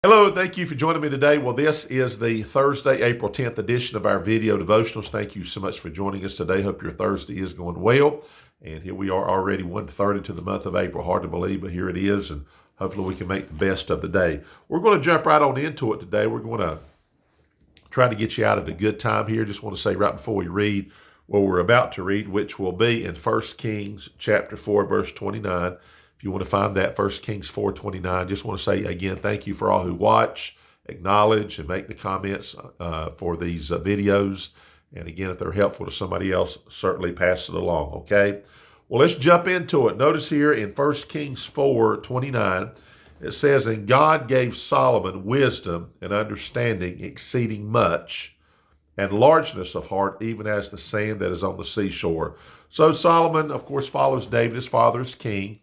Hello, and thank you for joining me today. Well, this is the Thursday, April 10th edition of our video devotionals. Thank you so much for joining us today. Hope your Thursday is going well. And here we are already 1/3 into the month of April. Hard to believe, but here it is, and hopefully we can make the best of the day. We're going to jump right on into it today. We're going to try to get you out at a good time here. Just want to say right before we read what we're about to read, which will be in 1 Kings chapter 4, verse 29. If you want to find that, 1 Kings 4:29, just want to say again, thank you for all who watch, acknowledge, and make the comments for these videos. And again, if they're helpful to somebody else, certainly pass it along, okay? Well, let's jump into it. Notice here in 1 Kings 4:29, it says, "And God gave Solomon wisdom and understanding exceeding much, and largeness of heart, even as the sand that is on the seashore." So Solomon, of course, follows David, his father, as king.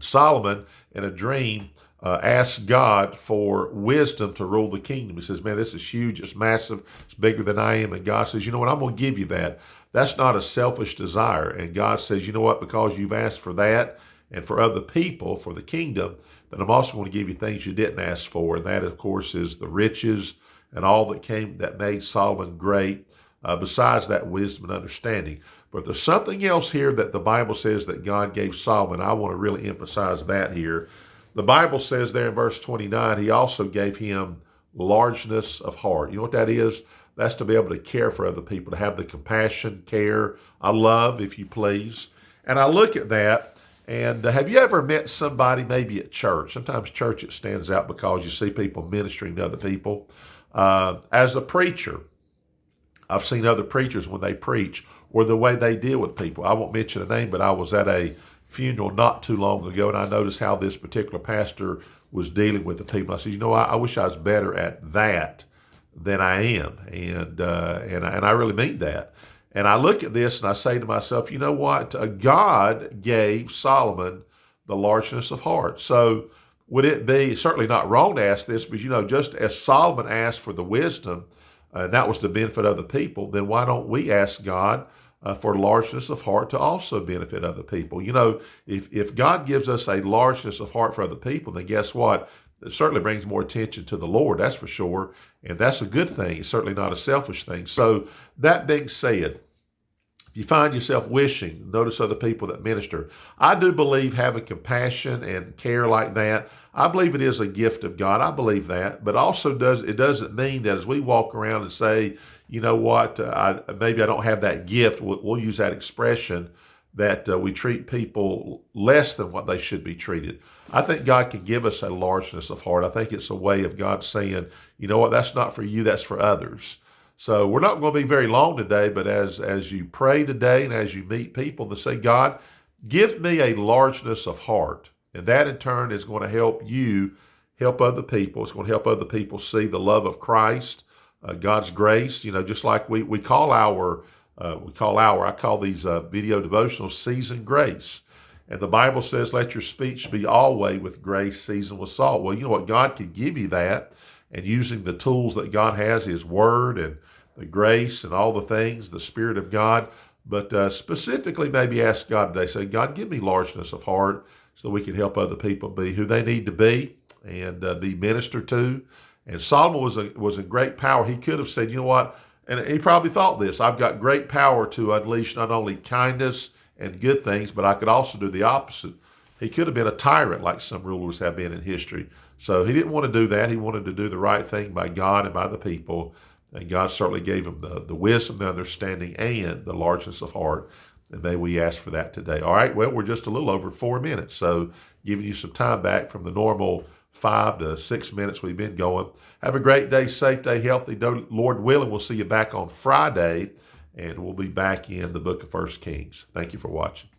Solomon, in a dream, asked God for wisdom to rule the kingdom. He says, man, this is huge, it's massive, it's bigger than I am. And God says, you know what, I'm going to give you that. That's not a selfish desire. And God says, you know what, because you've asked for that and for other people, for the kingdom, then I'm also going to give you things you didn't ask for. And that, of course, is the riches and all that made Solomon great, besides that wisdom and understanding. But there's something else here that the Bible says that God gave Solomon. I want to really emphasize that here. The Bible says there in verse 29, he also gave him largeness of heart. You know what that is? That's to be able to care for other people, to have the compassion, care, love, if you please. And I look at that, and have you ever met somebody maybe at church? Sometimes church, it stands out because you see people ministering to other people. As a preacher, I've seen other preachers when they preach, or the way they deal with people. I won't mention a name, but I was at a funeral not too long ago, and I noticed how this particular pastor was dealing with the people. I said, you know, I wish I was better at that than I am, and I really mean that. And I look at this and I say to myself, you know what? God gave Solomon the largeness of heart. So would it be certainly not wrong to ask this, but you know, just as Solomon asked for the wisdom, and that was the benefit of the people, then why don't we ask God for largeness of heart to also benefit other people? You know, if God gives us a largeness of heart for other people, then guess what? It certainly brings more attention to the Lord, that's for sure. And that's a good thing. It's certainly not a selfish thing. So that being said, if you find yourself wishing, notice other people that minister. I do believe having compassion and care like that, I believe it is a gift of God. I believe that. But also it doesn't mean that as we walk around and say, you know what, maybe I don't have that gift, we'll use that expression, that we treat people less than what they should be treated. I think God can give us a largeness of heart. I think it's a way of God saying, you know what, that's not for you, that's for others. So we're not going to be very long today, but as you pray today and as you meet people to say, God, give me a largeness of heart. And that in turn is going to help you help other people. It's going to help other people see the love of Christ, God's grace. You know, just like I call these video devotionals seasoned grace. And the Bible says, let your speech be always with grace, seasoned with salt. Well, you know what? God can give you that. And using the tools that God has, his word and the grace and all the things, the Spirit of God. But specifically maybe ask God today, say, God, give me largeness of heart so we can help other people be who they need to be and be ministered to. And Solomon was in great power. He could have said, you know what, and he probably thought this, I've got great power to unleash not only kindness and good things, but I could also do the opposite. He could have been a tyrant like some rulers have been in history. So he didn't want to do that. He wanted to do the right thing by God and by the people. And God certainly gave him the wisdom, the understanding, and the largeness of heart. And may we ask for that today. All right, well, we're just a little over 4 minutes. So giving you some time back from the normal 5 to 6 minutes we've been going. Have a great day, safe day, healthy. Lord willing, we'll see you back on Friday. And we'll be back in the book of 1 Kings. Thank you for watching.